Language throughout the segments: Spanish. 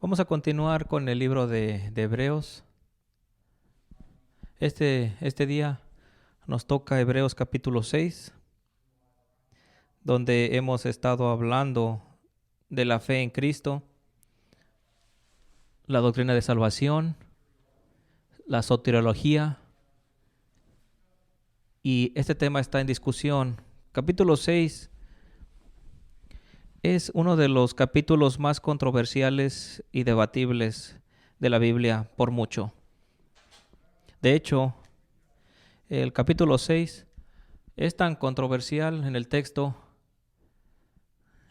Vamos a continuar con el libro de Hebreos. Este día nos toca Hebreos capítulo 6, donde hemos estado hablando de la fe en Cristo, la doctrina de salvación, la soteriología, y este tema está en discusión. Capítulo 6 es uno de los capítulos más controversiales y debatibles de la Biblia por mucho. De hecho, el capítulo 6 es tan controversial en el texto,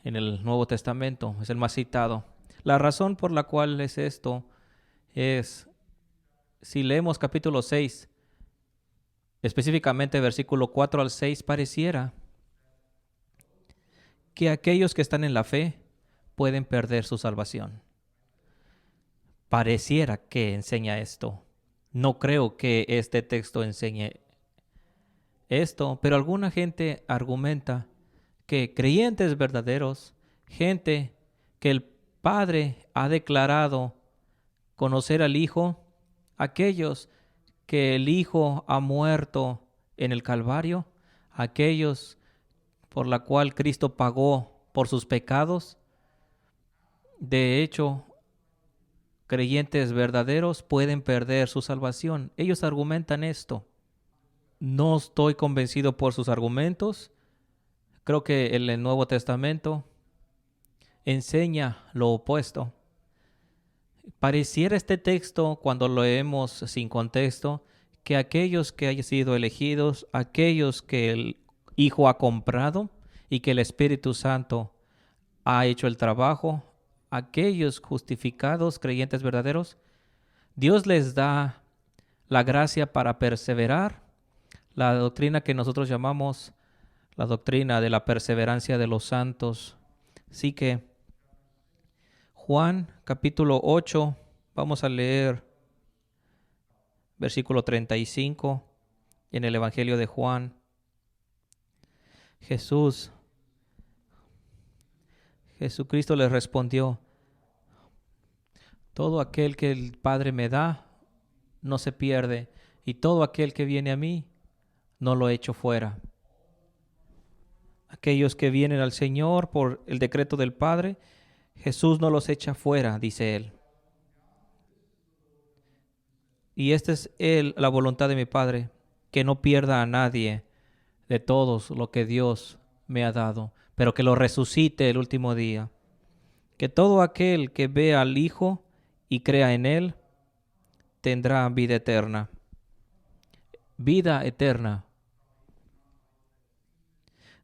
en el Nuevo Testamento, es el más citado. La razón por la cual es esto es, si leemos capítulo 6, específicamente versículo 4 al 6, pareciera que aquellos que están en la fe pueden perder su salvación. Pareciera que enseña esto. No creo que este texto enseñe esto, pero alguna gente argumenta que creyentes verdaderos, gente que el Padre ha declarado conocer al Hijo, aquellos que el Hijo ha muerto en el Calvario, aquellos por la cual Cristo pagó por sus pecados. De hecho, creyentes verdaderos pueden perder su salvación. Ellos argumentan esto. No estoy convencido por sus argumentos. Creo que el Nuevo Testamento enseña lo opuesto. Pareciera este texto, cuando lo leemos sin contexto, que aquellos que hayan sido elegidos, aquellos que el Hijo ha comprado y que el Espíritu Santo ha hecho el trabajo, aquellos justificados, creyentes verdaderos, Dios les da la gracia para perseverar, la doctrina que nosotros llamamos la doctrina de la perseverancia de los santos. Así que Juan capítulo 8, vamos a leer versículo 35 en el Evangelio de Juan. Jesucristo les respondió: todo aquel que el Padre me da no se pierde, y todo aquel que viene a mí no lo echo fuera. Aquellos que vienen al Señor por el decreto del Padre, Jesús no los echa fuera, dice él. Y esta es la voluntad de mi Padre, que no pierda a nadie de todos lo que Dios me ha dado, pero que lo resucite el último día. Que todo aquel que vea al Hijo y crea en Él, tendrá vida eterna. Vida eterna.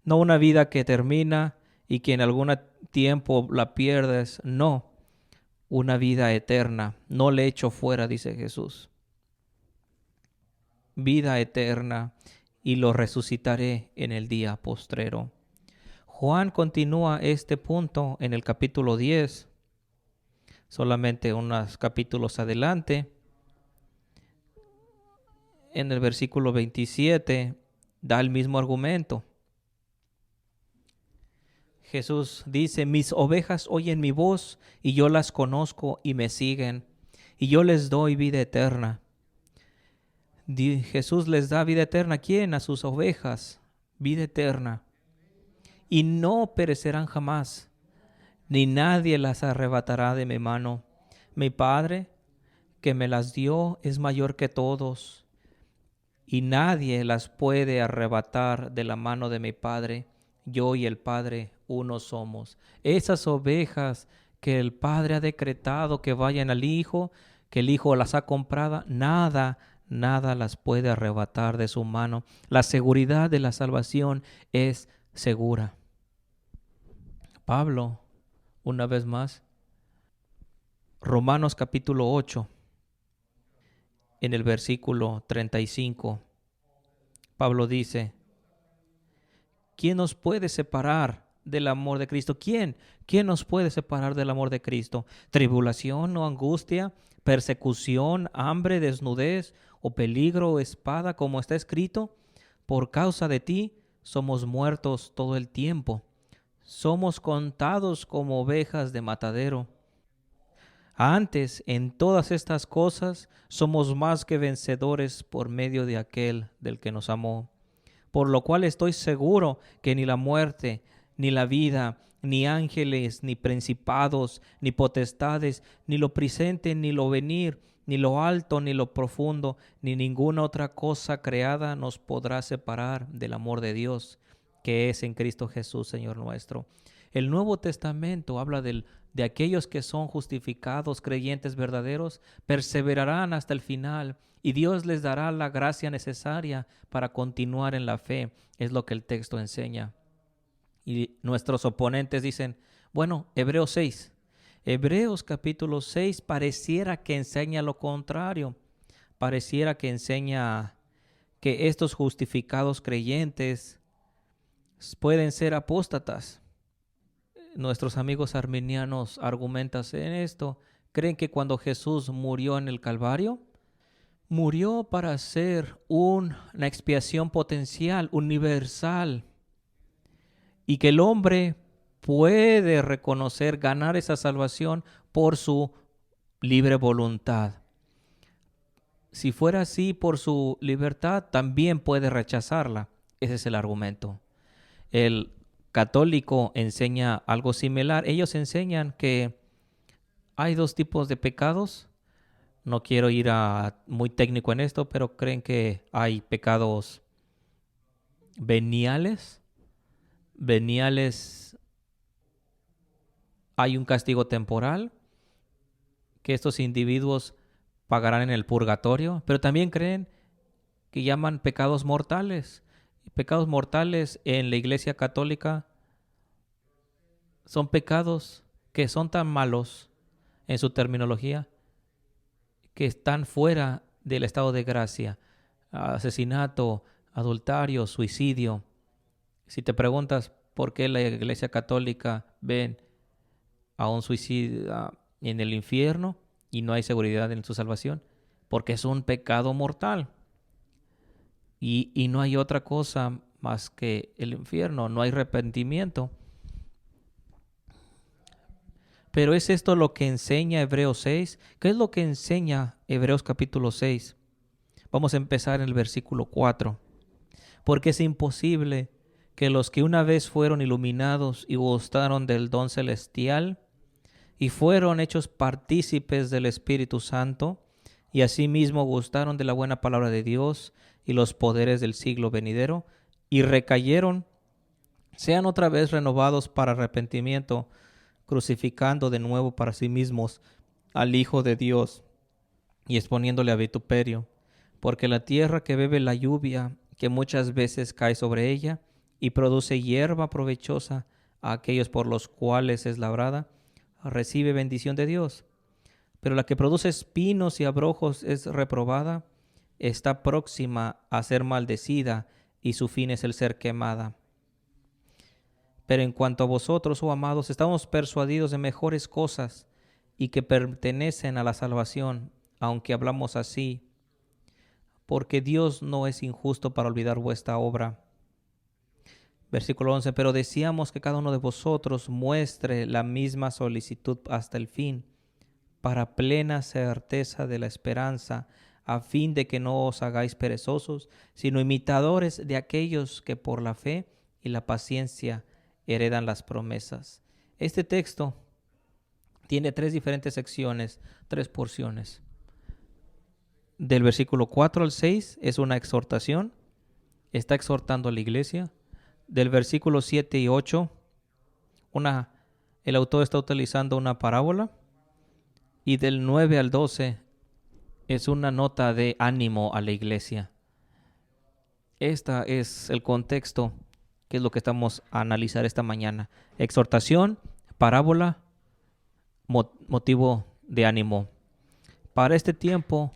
No una vida que termina y que en algún tiempo la pierdes. No, una vida eterna. No le echo fuera, dice Jesús. Vida eterna, y lo resucitaré en el día postrero. Juan continúa este punto en el capítulo 10, solamente unos capítulos adelante. En el versículo 27 da el mismo argumento. Jesús dice: mis ovejas oyen mi voz, y yo las conozco y me siguen, y yo les doy vida eterna. Jesús les da vida eterna. ¿A quién? A sus ovejas. Vida eterna. Y no perecerán jamás, ni nadie las arrebatará de mi mano. Mi Padre, que me las dio, es mayor que todos, y nadie las puede arrebatar de la mano de mi Padre. Yo y el Padre uno somos. Esas ovejas que el Padre ha decretado que vayan al Hijo, que el Hijo las ha comprado, nada las puede arrebatar de su mano. La seguridad de la salvación es segura. Pablo, una vez más, Romanos capítulo 8, en el versículo 35, Pablo dice: ¿quién nos puede separar del amor de Cristo? ¿Quién? ¿Quién nos puede separar del amor de Cristo? ¿Tribulación o angustia? ¿Persecución, hambre, desnudez o peligro o espada? Como está escrito: por causa de ti somos muertos todo el tiempo. Somos contados como ovejas de matadero. Antes, en todas estas cosas, somos más que vencedores por medio de aquel del que nos amó. Por lo cual estoy seguro que ni la muerte, ni la vida, ni ángeles, ni principados, ni potestades, ni lo presente, ni lo venir, ni lo alto, ni lo profundo, ni ninguna otra cosa creada nos podrá separar del amor de Dios, que es en Cristo Jesús, Señor nuestro. El Nuevo Testamento habla de aquellos que son justificados, creyentes verdaderos, perseverarán hasta el final y Dios les dará la gracia necesaria para continuar en la fe. Es lo que el texto enseña. Y nuestros oponentes dicen, bueno, Hebreos 6. Hebreos capítulo 6 pareciera que enseña lo contrario. Pareciera que enseña que estos justificados creyentes pueden ser apóstatas. Nuestros amigos arminianos argumentan en esto. Creen que cuando Jesús murió en el Calvario, murió para hacer una expiación potencial, universal, y que el hombre puede reconocer, ganar esa salvación por su libre voluntad. Si fuera así por su libertad, también puede rechazarla. Ese es el argumento. El católico enseña algo similar. Ellos enseñan que hay dos tipos de pecados. No quiero ir muy técnico en esto, pero creen que hay pecados veniales. Veniales, hay un castigo temporal que estos individuos pagarán en el purgatorio, pero también creen que llaman pecados mortales. Pecados mortales en la Iglesia Católica son pecados que son tan malos en su terminología que están fuera del estado de gracia. Asesinato, adulterio, suicidio. Si te preguntas por qué la Iglesia Católica ven a un suicida en el infierno y no hay seguridad en su salvación, porque es un pecado mortal. Y no hay otra cosa más que el infierno, no hay arrepentimiento. Pero ¿es esto lo que enseña Hebreos 6? ¿Qué es lo que enseña Hebreos capítulo 6? Vamos a empezar en el versículo 4. Porque es imposible que los que una vez fueron iluminados y gustaron del don celestial y fueron hechos partícipes del Espíritu Santo y asimismo gustaron de la buena palabra de Dios y los poderes del siglo venidero y recayeron, sean otra vez renovados para arrepentimiento, crucificando de nuevo para sí mismos al Hijo de Dios y exponiéndole a vituperio, porque la tierra que bebe la lluvia que muchas veces cae sobre ella y produce hierba provechosa a aquellos por los cuales es labrada, recibe bendición de Dios. Pero la que produce espinos y abrojos es reprobada, está próxima a ser maldecida y su fin es el ser quemada. Pero en cuanto a vosotros, oh amados, estamos persuadidos de mejores cosas y que pertenecen a la salvación, aunque hablamos así, porque Dios no es injusto para olvidar vuestra obra. Versículo 11, pero deseamos que cada uno de vosotros muestre la misma solicitud hasta el fin, para plena certeza de la esperanza, a fin de que no os hagáis perezosos, sino imitadores de aquellos que por la fe y la paciencia heredan las promesas. Este texto tiene tres diferentes secciones, tres porciones. Del versículo 4 al 6 es una exhortación, está exhortando a la iglesia. Del versículo 7 y 8, el autor está utilizando una parábola. Y del 9 al 12 es una nota de ánimo a la iglesia. Este es el contexto, que es lo que estamos a analizar esta mañana. Exhortación, parábola, motivo de ánimo. Para este tiempo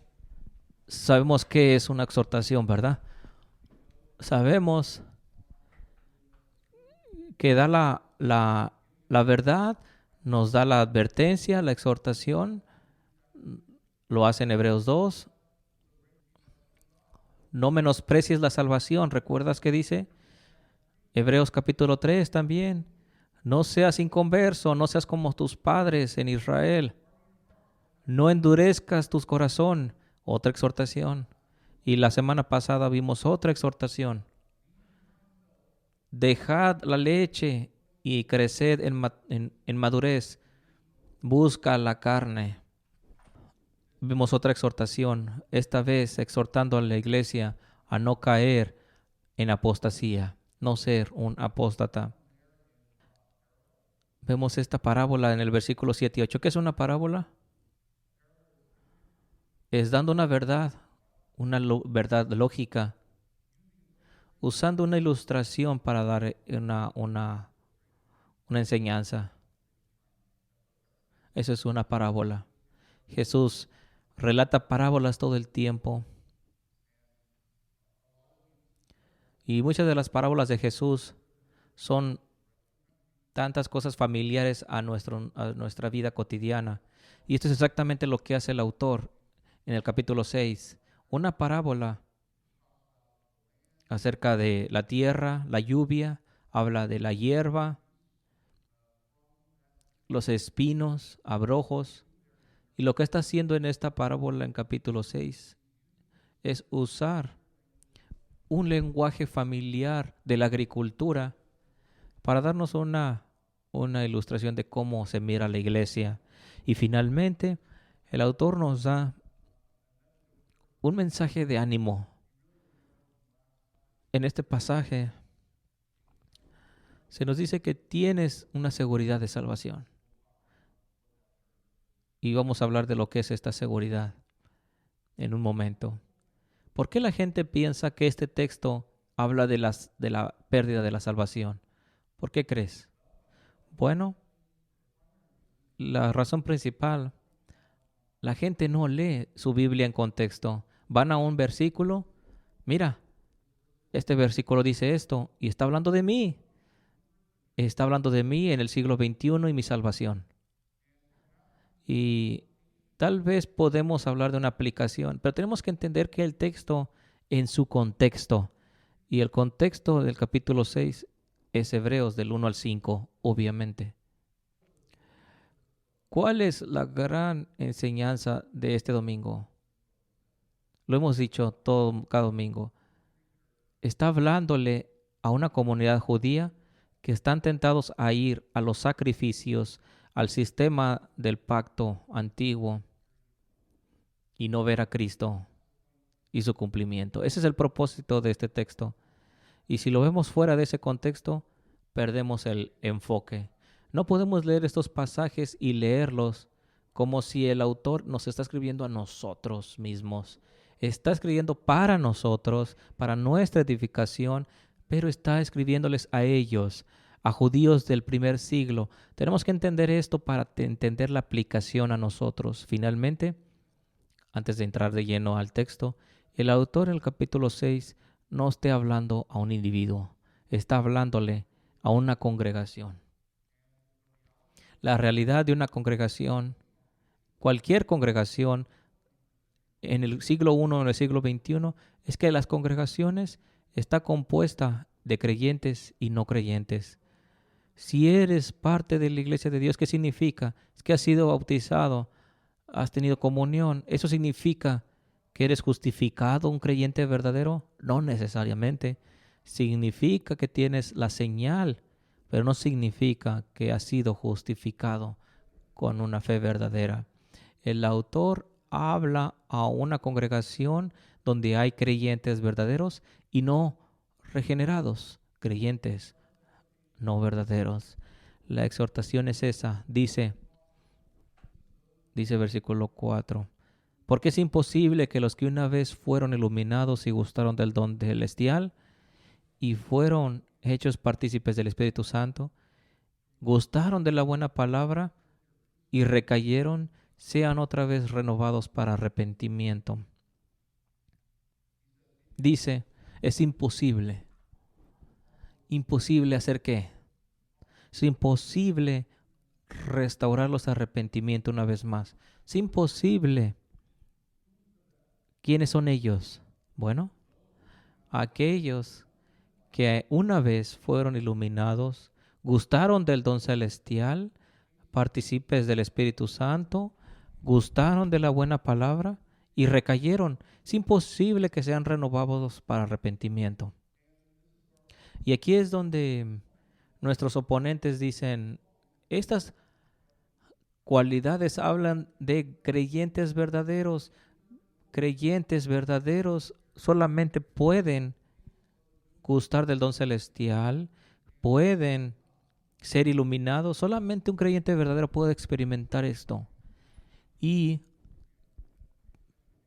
sabemos qué es una exhortación, ¿verdad? Sabemos que da la verdad, nos da la advertencia, la exhortación. Lo hace en Hebreos 2. No menosprecies la salvación. ¿Recuerdas qué dice? Hebreos capítulo 3 también. No seas inconverso, no seas como tus padres en Israel. No endurezcas tu corazón. Otra exhortación. Y la semana pasada vimos otra exhortación. Dejad la leche y creced en madurez. Busca la carne. Vimos otra exhortación, esta vez exhortando a la iglesia a no caer en apostasía, no ser un apóstata. Vemos esta parábola en el versículo 7 y 8. ¿Qué es una parábola? Es dando una verdad, una verdad lógica, usando una ilustración para dar una enseñanza. Eso es una parábola. Jesús relata parábolas todo el tiempo. Y muchas de las parábolas de Jesús son tantas cosas familiares a nuestra vida cotidiana. Y esto es exactamente lo que hace el autor en el capítulo 6. Una parábola acerca de la tierra, la lluvia, habla de la hierba, los espinos, abrojos. Y lo que está haciendo en esta parábola en capítulo 6 es usar un lenguaje familiar de la agricultura para darnos una ilustración de cómo se mira la iglesia. Y finalmente, el autor nos da un mensaje de ánimo. En este pasaje se nos dice que tienes una seguridad de salvación. Y vamos a hablar de lo que es esta seguridad en un momento. ¿Por qué la gente piensa que este texto habla de la pérdida de la salvación? ¿Por qué crees? Bueno, la razón principal, la gente no lee su Biblia en contexto. Van a un versículo, mira, este versículo dice esto y está hablando de mí. Está hablando de mí en el siglo XXI y mi salvación. Y tal vez podemos hablar de una aplicación, pero tenemos que entender que el texto en su contexto, y el contexto del capítulo 6 es Hebreos del 1 al 5, obviamente. ¿Cuál es la gran enseñanza de este domingo? Lo hemos dicho cada domingo. Está hablándole a una comunidad judía que están tentados a ir a los sacrificios, al sistema del pacto antiguo y no ver a Cristo y su cumplimiento. Ese es el propósito de este texto. Y si lo vemos fuera de ese contexto, perdemos el enfoque. No podemos leer estos pasajes y leerlos como si el autor nos está escribiendo a nosotros mismos. Está escribiendo para nosotros, para nuestra edificación, pero está escribiéndoles a ellos, a judíos del primer siglo. Tenemos que entender esto para entender la aplicación a nosotros. Finalmente, antes de entrar de lleno al texto, el autor en el capítulo 6 no está hablando a un individuo, está hablándole a una congregación. La realidad de una congregación, cualquier congregación, en el siglo I o en el siglo XXI, es que las congregaciones está compuesta de creyentes y no creyentes. Si eres parte de la iglesia de Dios, ¿qué significa? Es que has sido bautizado, has tenido comunión. ¿Eso significa que eres justificado, un creyente verdadero? No necesariamente. Significa que tienes la señal, pero no significa que has sido justificado con una fe verdadera. El autor habla a una congregación donde hay creyentes verdaderos y no regenerados, creyentes no verdaderos. La exhortación es esa, dice versículo 4, porque es imposible que los que una vez fueron iluminados y gustaron del don celestial y fueron hechos partícipes del Espíritu Santo, gustaron de la buena palabra y recayeron, sean otra vez renovados para arrepentimiento. Dice, es imposible. ¿Imposible hacer qué? Es imposible restaurar los arrepentimientos una vez más. Es imposible. ¿Quiénes son ellos? Bueno, aquellos que una vez fueron iluminados, gustaron del don celestial, partícipes del Espíritu Santo, gustaron de la buena palabra y recayeron. Es imposible que sean renovados para arrepentimiento. Y aquí es donde nuestros oponentes dicen, estas cualidades hablan de creyentes verdaderos. Creyentes verdaderos solamente pueden gustar del don celestial, pueden ser iluminados. Solamente un creyente verdadero puede experimentar esto. Y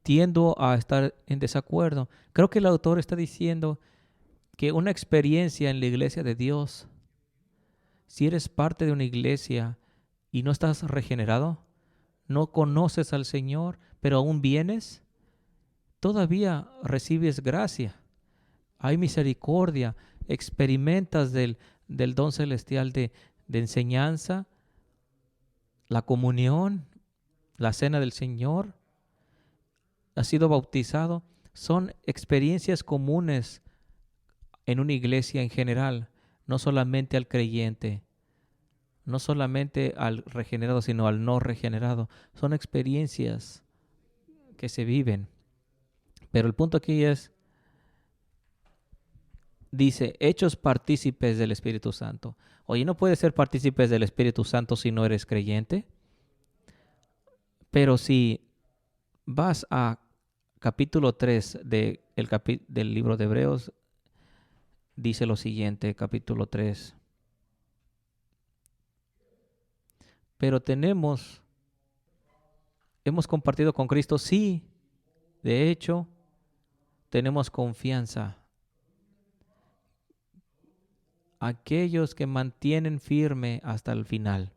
tiendo a estar en desacuerdo. Creo que el autor está diciendo que una experiencia en la iglesia de Dios, si eres parte de una iglesia y no estás regenerado, no conoces al Señor, pero aún vienes, todavía recibes gracia. Hay misericordia, experimentas del don celestial de enseñanza, la comunión, la cena del Señor, has sido bautizado. Son experiencias comunes en una iglesia en general, no solamente al creyente, no solamente al regenerado, sino al no regenerado. Son experiencias que se viven. Pero el punto aquí es, dice, hechos partícipes del Espíritu Santo. Oye, no puedes ser partícipes del Espíritu Santo si no eres creyente. Pero si vas a capítulo 3 del libro de Hebreos, dice lo siguiente, capítulo 3. Pero hemos compartido con Cristo, sí, de hecho, tenemos confianza. Aquellos que mantienen firme hasta el final.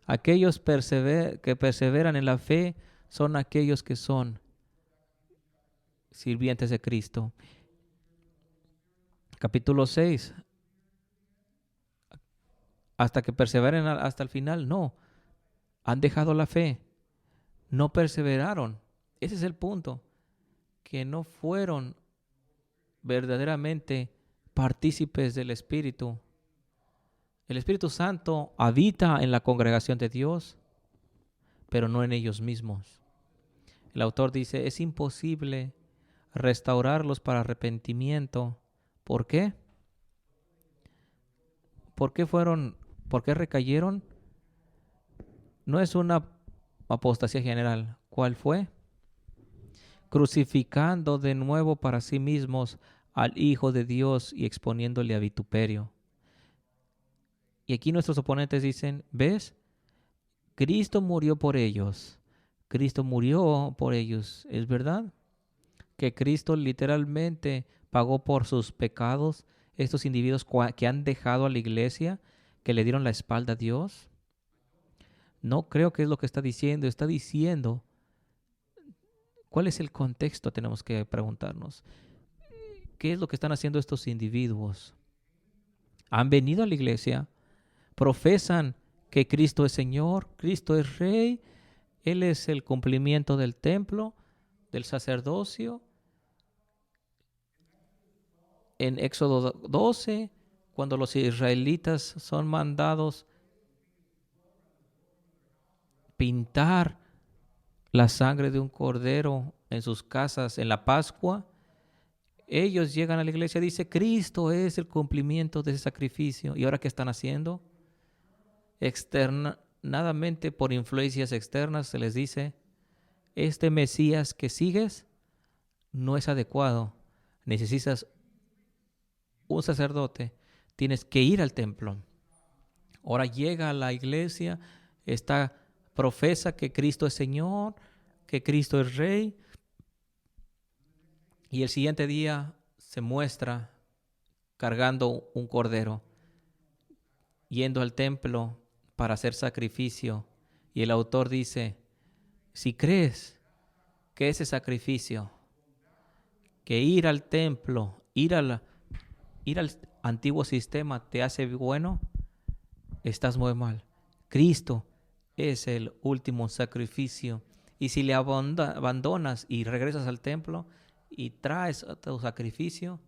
Aquellos que perseveran en la fe son aquellos que son sirvientes de Cristo. Capítulo 6. Hasta que perseveren hasta el final, no. Han dejado la fe. No perseveraron. Ese es el punto. Que no fueron verdaderamente partícipes del Espíritu. El Espíritu Santo habita en la congregación de Dios, pero no en ellos mismos. El autor dice, es imposible restaurarlos para arrepentimiento. ¿Por qué? ¿Por qué recayeron? No es una apostasía general. ¿Cuál fue? Crucificando de nuevo para sí mismos al Hijo de Dios y exponiéndole a vituperio. Y aquí nuestros oponentes dicen, ¿ves? Cristo murió por ellos. Cristo murió por ellos. ¿Es verdad? Que Cristo literalmente pagó por sus pecados. Estos individuos que han dejado a la iglesia, que le dieron la espalda a Dios. No creo que es lo que está diciendo. Está diciendo, ¿cuál es el contexto? Tenemos que preguntarnos. ¿Qué es lo que están haciendo estos individuos? Han venido a la iglesia, profesan que Cristo es Señor, Cristo es Rey, Él es el cumplimiento del templo, del sacerdocio. En Éxodo 12, cuando los israelitas son mandados pintar la sangre de un cordero en sus casas en la Pascua, ellos llegan a la iglesia y dicen, Cristo es el cumplimiento de ese sacrificio. ¿Y ahora qué están haciendo? Externadamente, por influencias externas, se les dice, este Mesías que sigues no es adecuado. Necesitas un sacerdote, tienes que ir al templo. Ahora llega a la iglesia, profesa que Cristo es Señor, que Cristo es Rey, y el siguiente día se muestra cargando un cordero, yendo al templo para hacer sacrificio. Y el autor dice, si crees que ese sacrificio, que ir al templo, ir al antiguo sistema te hace bueno, estás muy mal. Cristo es el último sacrificio. Y si le abandonas y regresas al templo y traes tu sacrificio,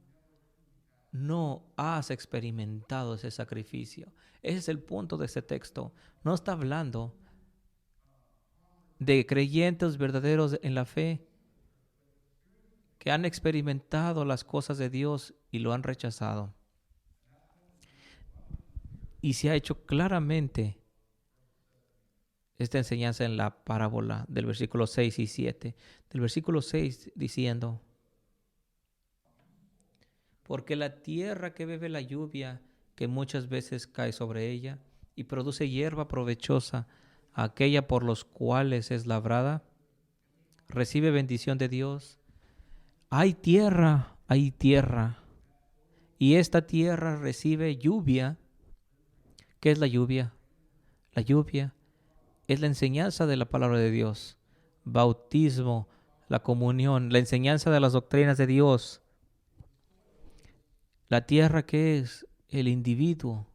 no has experimentado ese sacrificio. Ese es el punto de este texto. No está hablando de creyentes verdaderos en la fe que han experimentado las cosas de Dios y lo han rechazado. Y se ha hecho claramente esta enseñanza en la parábola del versículo 6 y 7. Del versículo 6 diciendo: porque la tierra que bebe la lluvia, que muchas veces cae sobre ella, y produce hierba provechosa, aquella por los cuales es labrada, recibe bendición de Dios. Hay tierra, y esta tierra recibe lluvia. ¿Qué es la lluvia? La lluvia es la enseñanza de la palabra de Dios, bautismo, la comunión, la enseñanza de las doctrinas de Dios. La tierra, que es el individuo,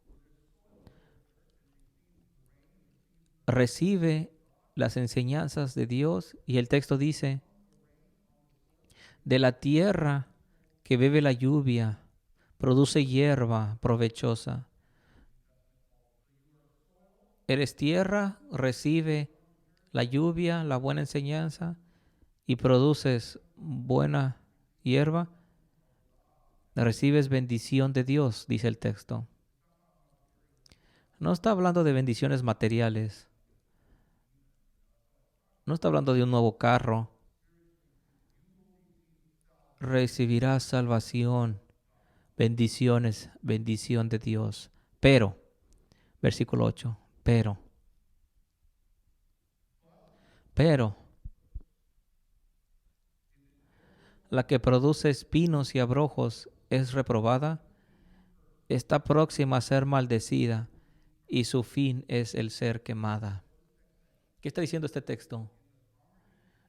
recibe las enseñanzas de Dios, y el texto dice: de la tierra que bebe la lluvia, produce hierba provechosa. Eres tierra, recibe la lluvia, la buena enseñanza, y produces buena hierba. Recibes bendición de Dios, dice el texto. No está hablando de bendiciones materiales. No está hablando de un nuevo carro. Recibirás salvación, bendiciones, bendición de Dios. Pero, versículo 8, pero, la que produce espinos y abrojos es reprobada, está próxima a ser maldecida, y su fin es el ser quemada. ¿Qué está diciendo este texto?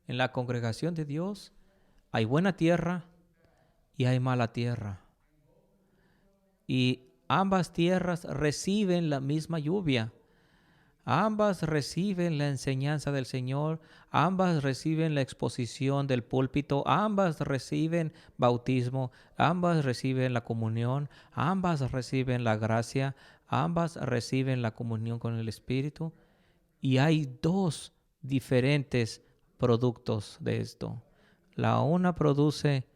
En la congregación de Dios hay buena tierra y hay mala tierra. Y ambas tierras reciben la misma lluvia. Ambas reciben la enseñanza del Señor, ambas reciben la exposición del púlpito, ambas reciben bautismo, ambas reciben la comunión, ambas reciben la gracia, ambas reciben la comunión con el Espíritu. Y hay dos diferentes productos de esto. La una produce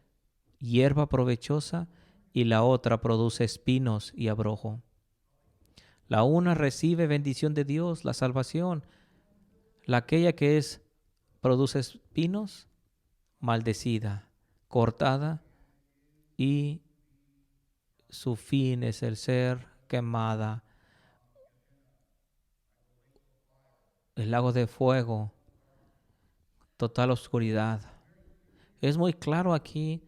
hierba provechosa y la otra produce espinos y abrojo. La una recibe bendición de Dios, la salvación. La aquella que produce espinos, maldecida, cortada, y su fin es el ser quemada. El lago de fuego, total oscuridad. Es muy claro aquí.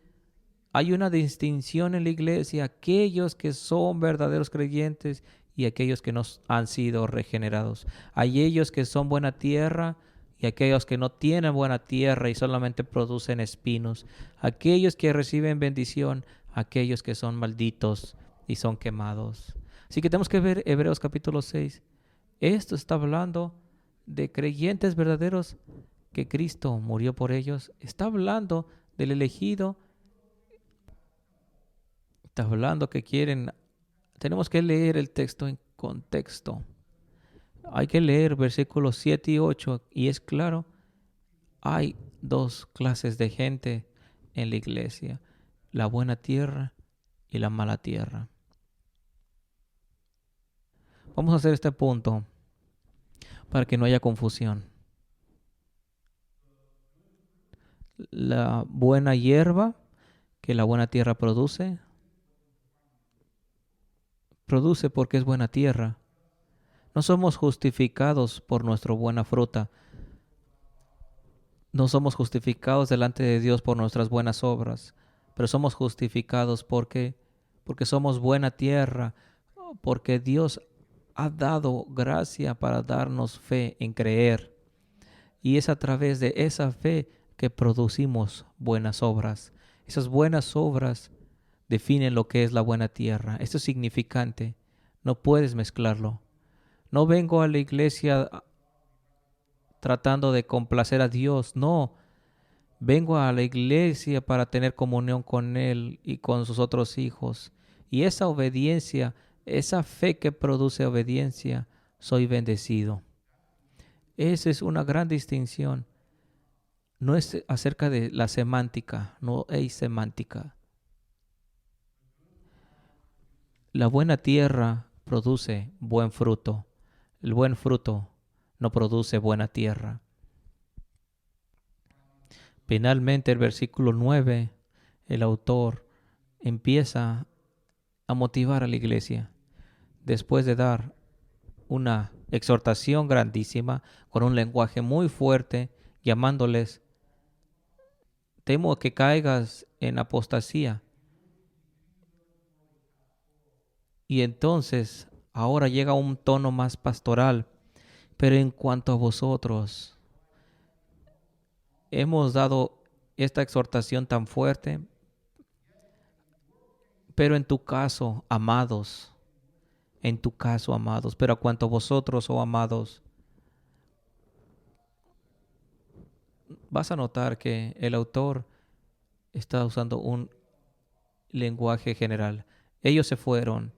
Hay una distinción en la iglesia: aquellos que son verdaderos creyentes y aquellos que no han sido regenerados. Hay ellos que son buena tierra y aquellos que no tienen buena tierra y solamente producen espinos. Aquellos que reciben bendición, aquellos que son malditos y son quemados. Así que tenemos que ver Hebreos capítulo 6. Esto está hablando de creyentes verdaderos, que Cristo murió por ellos. Está hablando del elegido. Está hablando que quieren. Tenemos que leer el texto en contexto. Hay que leer versículos 7 y 8 y es claro, hay dos clases de gente en la iglesia: la buena tierra y la mala tierra. Vamos a hacer este punto para que no haya confusión. La buena hierba que la buena tierra produce porque es buena tierra. No somos justificados por nuestra buena fruta. No somos justificados delante de Dios por nuestras buenas obras, pero somos justificados porque somos buena tierra, porque Dios ha dado gracia para darnos fe en creer. Y es a través de esa fe que producimos buenas obras. Esas buenas obras definen lo que es la buena tierra. Esto es significante. No puedes mezclarlo. No vengo a la iglesia tratando de complacer a Dios. No. Vengo a la iglesia para tener comunión con Él y con sus otros hijos. Y esa obediencia, esa fe que produce obediencia, soy bendecido. Esa es una gran distinción. No es acerca de la semántica, no hay semántica. La buena tierra produce buen fruto. El buen fruto no produce buena tierra. Finalmente, el versículo 9, el autor empieza a motivar a la iglesia después de dar una exhortación grandísima con un lenguaje muy fuerte, llamándoles: temo que caigas en apostasía. Y entonces ahora llega un tono más pastoral. Pero en cuanto a vosotros, hemos dado esta exhortación tan fuerte, pero en tu caso, amados, pero a cuanto a vosotros, oh amados, vas a notar que el autor está usando un lenguaje general. Ellos se fueron,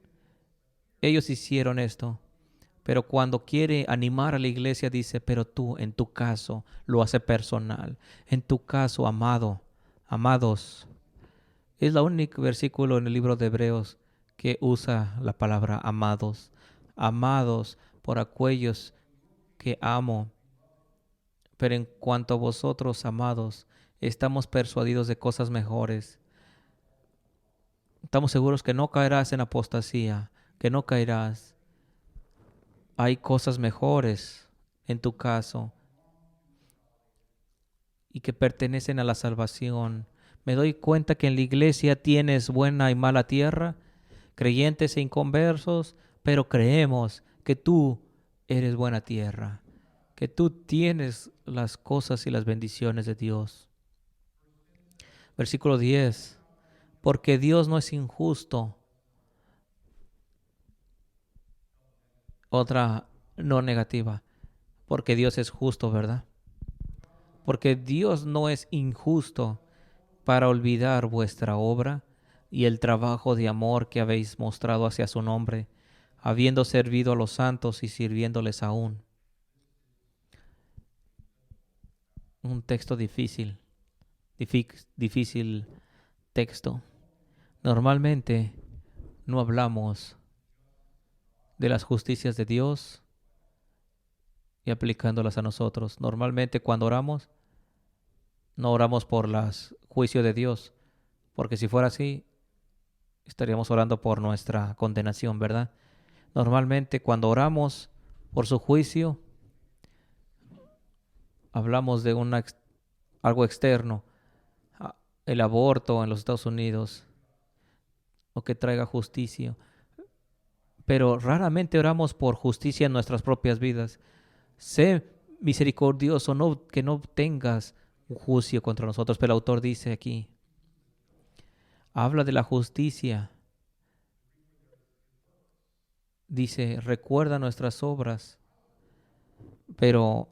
ellos hicieron esto, pero cuando quiere animar a la iglesia dice: pero tú, en tu caso, lo hace personal. En tu caso, amado, amados. Es el único versículo en el libro de Hebreos que usa la palabra amados. Amados por aquellos que amo. Pero en cuanto a vosotros, amados, estamos persuadidos de cosas mejores. Estamos seguros que no caerás en apostasía, que no caerás. Hay cosas mejores en tu caso y que pertenecen a la salvación. Me doy cuenta que en la iglesia tienes buena y mala tierra, creyentes e inconversos, pero creemos que tú eres buena tierra, que tú tienes las cosas y las bendiciones de Dios. Versículo 10. Porque Dios no es injusto. Otra no negativa. Porque Dios es justo, ¿verdad? Porque Dios no es injusto para olvidar vuestra obra y el trabajo de amor que habéis mostrado hacia su nombre, habiendo servido a los santos y sirviéndoles aún. Un texto difícil, difícil texto. Normalmente no hablamos de las justicias de Dios y aplicándolas a nosotros. Normalmente cuando oramos, no oramos por los juicios de Dios, porque si fuera así, estaríamos orando por nuestra condenación, ¿verdad? Normalmente cuando oramos por su juicio, hablamos de algo externo, el aborto en los Estados Unidos, o que traiga justicia. Pero raramente oramos por justicia en nuestras propias vidas. Sé misericordioso, no, que no tengas un juicio contra nosotros. Pero el autor dice aquí, habla de la justicia. Dice: recuerda nuestras obras. Pero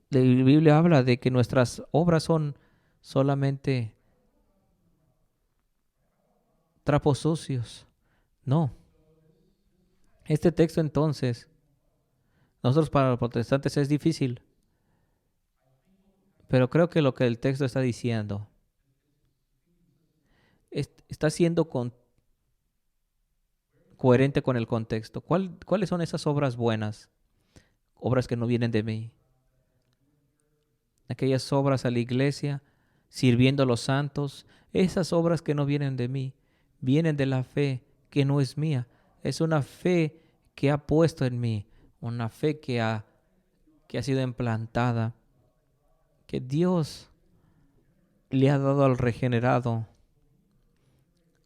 la Biblia habla de que nuestras obras son solamente trapos sucios. No. Este texto entonces, nosotros para los protestantes es difícil, pero creo que lo que el texto está diciendo está siendo coherente con el contexto. ¿Cuáles son esas obras buenas? Obras que no vienen de mí. Aquellas obras a la iglesia, sirviendo a los santos, esas obras que no vienen de mí, vienen de la fe que no es mía. Es una fe que ha puesto en mí, una fe que ha sido implantada, que Dios le ha dado al regenerado,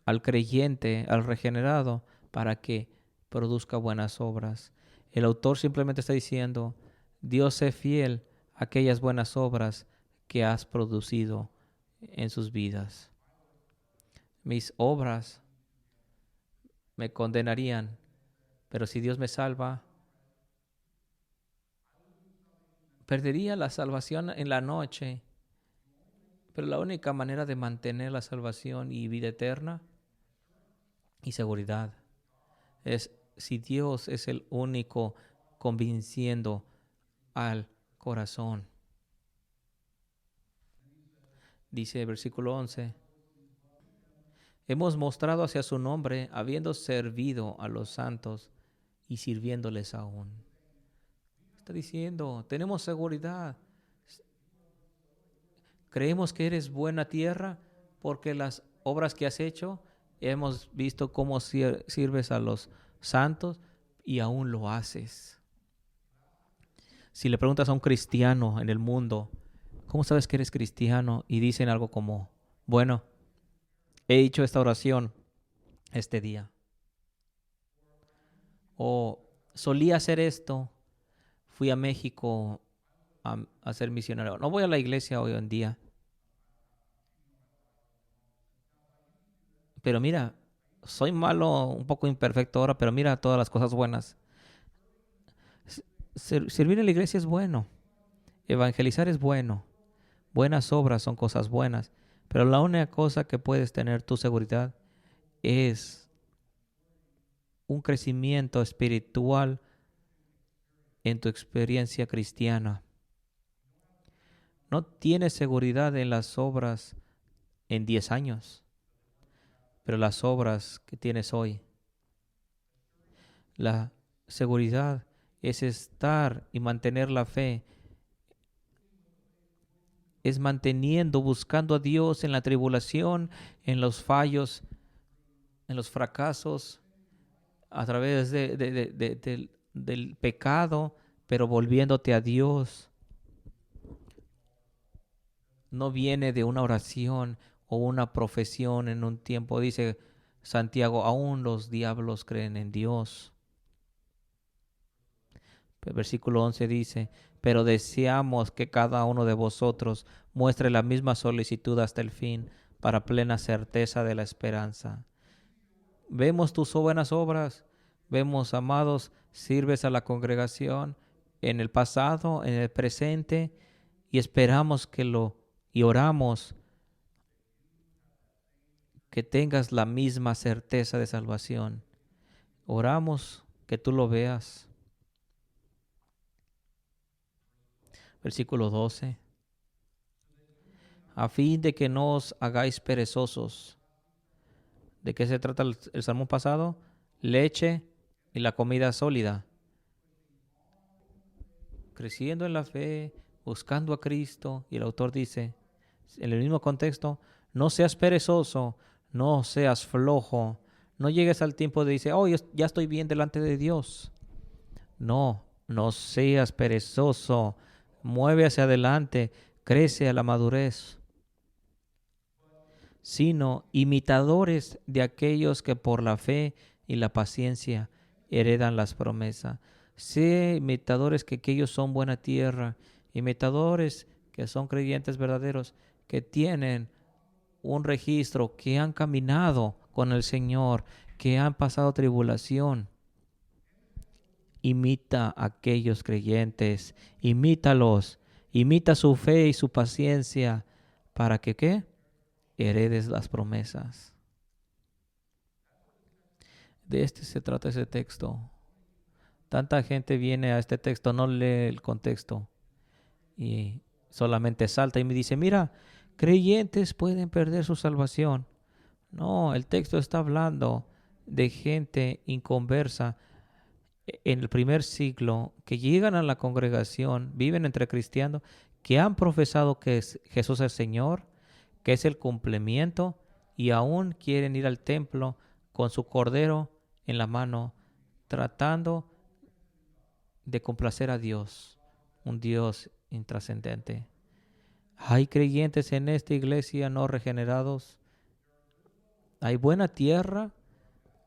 al creyente, al regenerado, para que produzca buenas obras. El autor simplemente está diciendo: Dios es fiel a aquellas buenas obras que has producido en sus vidas. Mis obras me condenarían, pero si Dios me salva, perdería la salvación en la noche. Pero la única manera de mantener la salvación y vida eterna y seguridad es si Dios es el único convenciendo al corazón. Dice el versículo 11. Hemos mostrado hacia su nombre, habiendo servido a los santos y sirviéndoles aún. Está diciendo, tenemos seguridad. Creemos que eres buena tierra porque las obras que has hecho, hemos visto cómo sirves a los santos y aún lo haces. Si le preguntas a un cristiano en el mundo, ¿cómo sabes que eres cristiano? Y dicen algo como, bueno, he hecho esta oración este día. O solía hacer esto, fui a México a ser misionero. No voy a la iglesia hoy en día. Pero mira, soy malo, un poco imperfecto ahora, pero mira todas las cosas buenas. Servir en la iglesia es bueno. Evangelizar es bueno. Buenas obras son cosas buenas. Pero la única cosa que puedes tener tu seguridad es un crecimiento espiritual en tu experiencia cristiana. No tienes seguridad en las obras en 10 años, pero las obras que tienes hoy. La seguridad es estar y mantener la fe. Es manteniendo, buscando a Dios en la tribulación, en los fallos, en los fracasos, a través del pecado, pero volviéndote a Dios. No viene de una oración o una profesión en un tiempo. Dice Santiago, aún los diablos creen en Dios. El versículo 11 dice, pero deseamos que cada uno de vosotros muestre la misma solicitud hasta el fin, para plena certeza de la esperanza. Vemos tus buenas obras, vemos, amados, sirves a la congregación en el pasado, en el presente, y esperamos y oramos que tengas la misma certeza de salvación. Oramos que tú lo veas. Versículo 12. A fin de que no os hagáis perezosos. ¿De qué se trata el sermón pasado? Leche y la comida sólida. Creciendo en la fe, buscando a Cristo. Y el autor dice, en el mismo contexto, no seas perezoso, no seas flojo. No llegues al tiempo de decir, oh, ya estoy bien delante de Dios. No seas perezoso. Mueve hacia adelante, crece a la madurez. Sino imitadores de aquellos que por la fe y la paciencia heredan las promesas. Sé imitadores que aquellos son buena tierra, imitadores que son creyentes verdaderos, que tienen un registro, que han caminado con el Señor, que han pasado tribulación. Imita a aquellos creyentes, imítalos, imita su fe y su paciencia, para que ¿qué? Heredes las promesas. De este se trata ese texto. Tanta gente viene a este texto, no lee el contexto y solamente salta y me dice, mira, creyentes pueden perder su salvación. No, el texto está hablando de gente inconversa en el primer siglo que llegan a la congregación, viven entre cristianos, que han profesado que Jesús es el Señor, que es el cumplimiento, y aún quieren ir al templo con su cordero en la mano, tratando de complacer a Dios, un Dios intrascendente. Hay creyentes en esta iglesia no regenerados. Hay buena tierra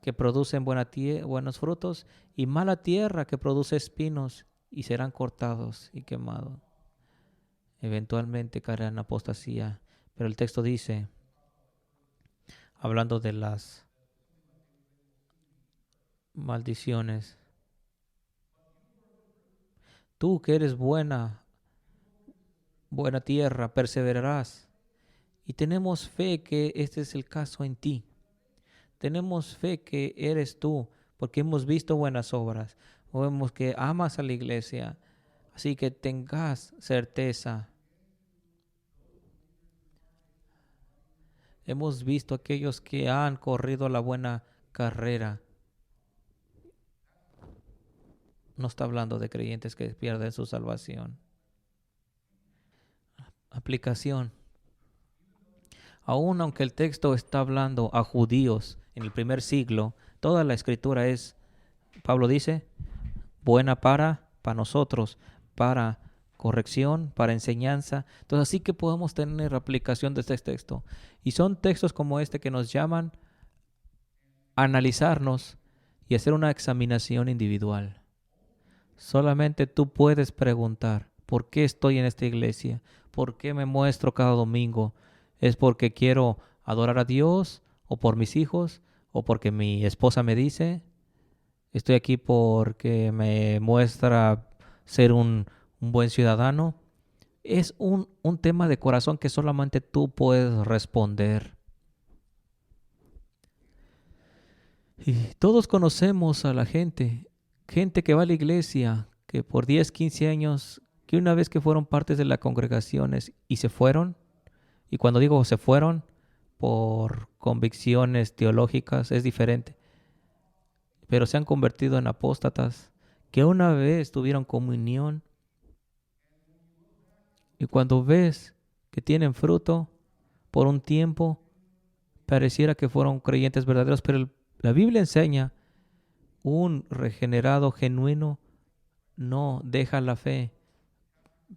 que producen buenos frutos, y mala tierra que produce espinos, y serán cortados y quemados. Eventualmente caerán en apostasía. Pero el texto dice, hablando de las maldiciones, tú que eres buena tierra, perseverarás. Y tenemos fe que este es el caso en ti. Tenemos fe que eres tú, porque hemos visto buenas obras. O vemos que amas a la iglesia, Así que tengas certeza. Hemos visto aquellos que han corrido la buena carrera. No está hablando de creyentes que pierden su salvación. Aplicación. Aún aunque el texto está hablando a judíos en el primer siglo, toda la escritura es, Pablo dice, buena para nosotros, para corrección, para enseñanza. Entonces así que podemos tener aplicación de este texto. Y son textos como este que nos llaman a analizarnos y hacer una examinación individual. Solamente tú puedes preguntar, ¿por qué estoy en esta iglesia? ¿Por qué me muestro cada domingo? ¿Es porque quiero adorar a Dios o por mis hijos o porque mi esposa me dice? ¿Estoy aquí porque me muestra ser un buen ciudadano? Es un tema de corazón que solamente tú puedes responder. Y todos conocemos a la gente que va a la iglesia, que por 10, 15 años, que una vez que fueron partes de las congregaciones y se fueron, y cuando digo se fueron, por convicciones teológicas es diferente, pero se han convertido en apóstatas, que una vez tuvieron comunión, y cuando ves que tienen fruto por un tiempo, pareciera que fueron creyentes verdaderos, pero la Biblia enseña un regenerado genuino no deja la fe.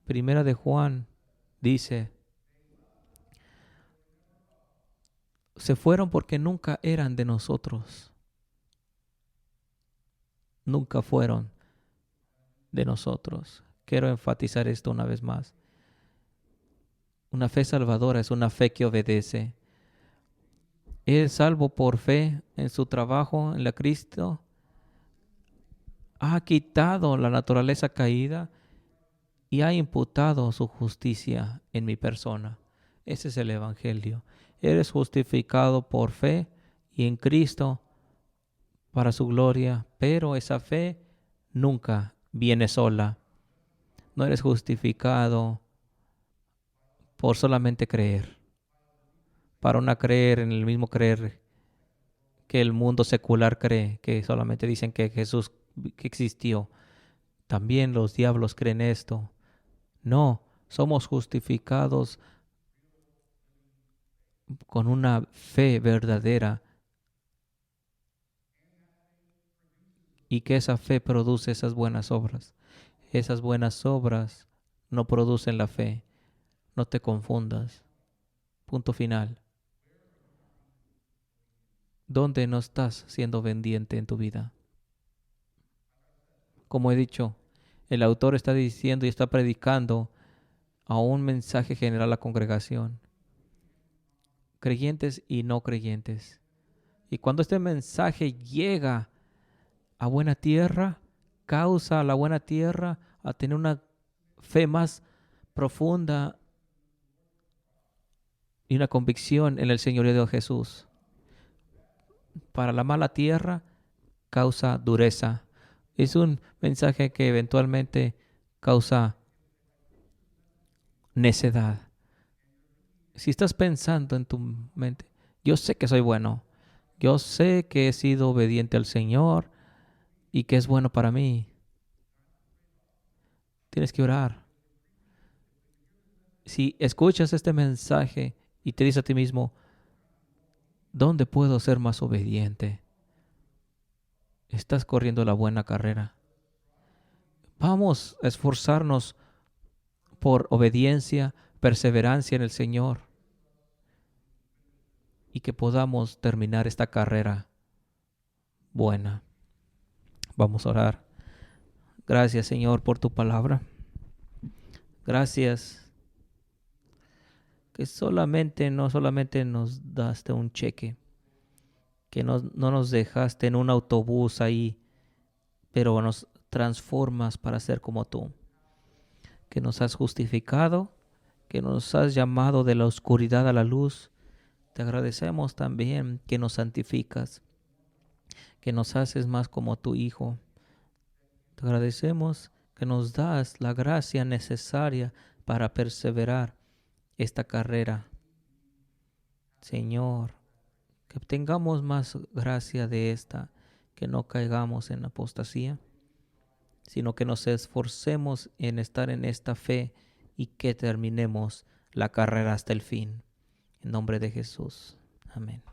Primera de Juan dice, se fueron porque nunca eran de nosotros. Nunca fueron de nosotros. Quiero enfatizar esto una vez más. Una fe salvadora es una fe que obedece. Es salvo por fe en su trabajo en la Cristo. Ha quitado la naturaleza caída y ha imputado su justicia en mi persona. Ese es el Evangelio. Eres justificado por fe y en Cristo para su gloria, pero esa fe nunca viene sola. No eres justificado por solamente creer, para no creer en el mismo creer que el mundo secular cree, que solamente dicen que Jesús que existió. También los diablos creen esto. No, somos justificados con una fe verdadera y que esa fe produce esas buenas obras. Esas buenas obras no producen la fe. No te confundas. Punto final. ¿Dónde no estás siendo obediente en tu vida? Como he dicho, el autor está diciendo y está predicando a un mensaje general a la congregación, creyentes y no creyentes. Y cuando este mensaje llega a buena tierra, causa a la buena tierra a tener una fe más profunda y una convicción en el señorío de Jesús. Para la mala tierra, causa dureza. Es un mensaje que eventualmente causa necedad. Si estás pensando en tu mente, yo sé que soy bueno, yo sé que he sido obediente al Señor y que es bueno para mí, tienes que orar. Si escuchas este mensaje y te dices a ti mismo, ¿dónde puedo ser más obediente? Estás corriendo la buena carrera. Vamos a esforzarnos por obediencia, perseverancia en el Señor y que podamos terminar esta carrera buena. Vamos a orar. Gracias, Señor, por tu palabra. Gracias que no solamente nos daste un cheque, que no nos dejaste en un autobús ahí, pero nos transformas para ser como tú, que nos has justificado, que nos has llamado de la oscuridad a la luz. Te agradecemos también que nos santificas, que nos haces más como tu Hijo. Te agradecemos que nos das la gracia necesaria para perseverar esta carrera. Señor, que tengamos más gracia de esta, que no caigamos en apostasía, sino que nos esforcemos en estar en esta fe y que terminemos la carrera hasta el fin. En nombre de Jesús. Amén.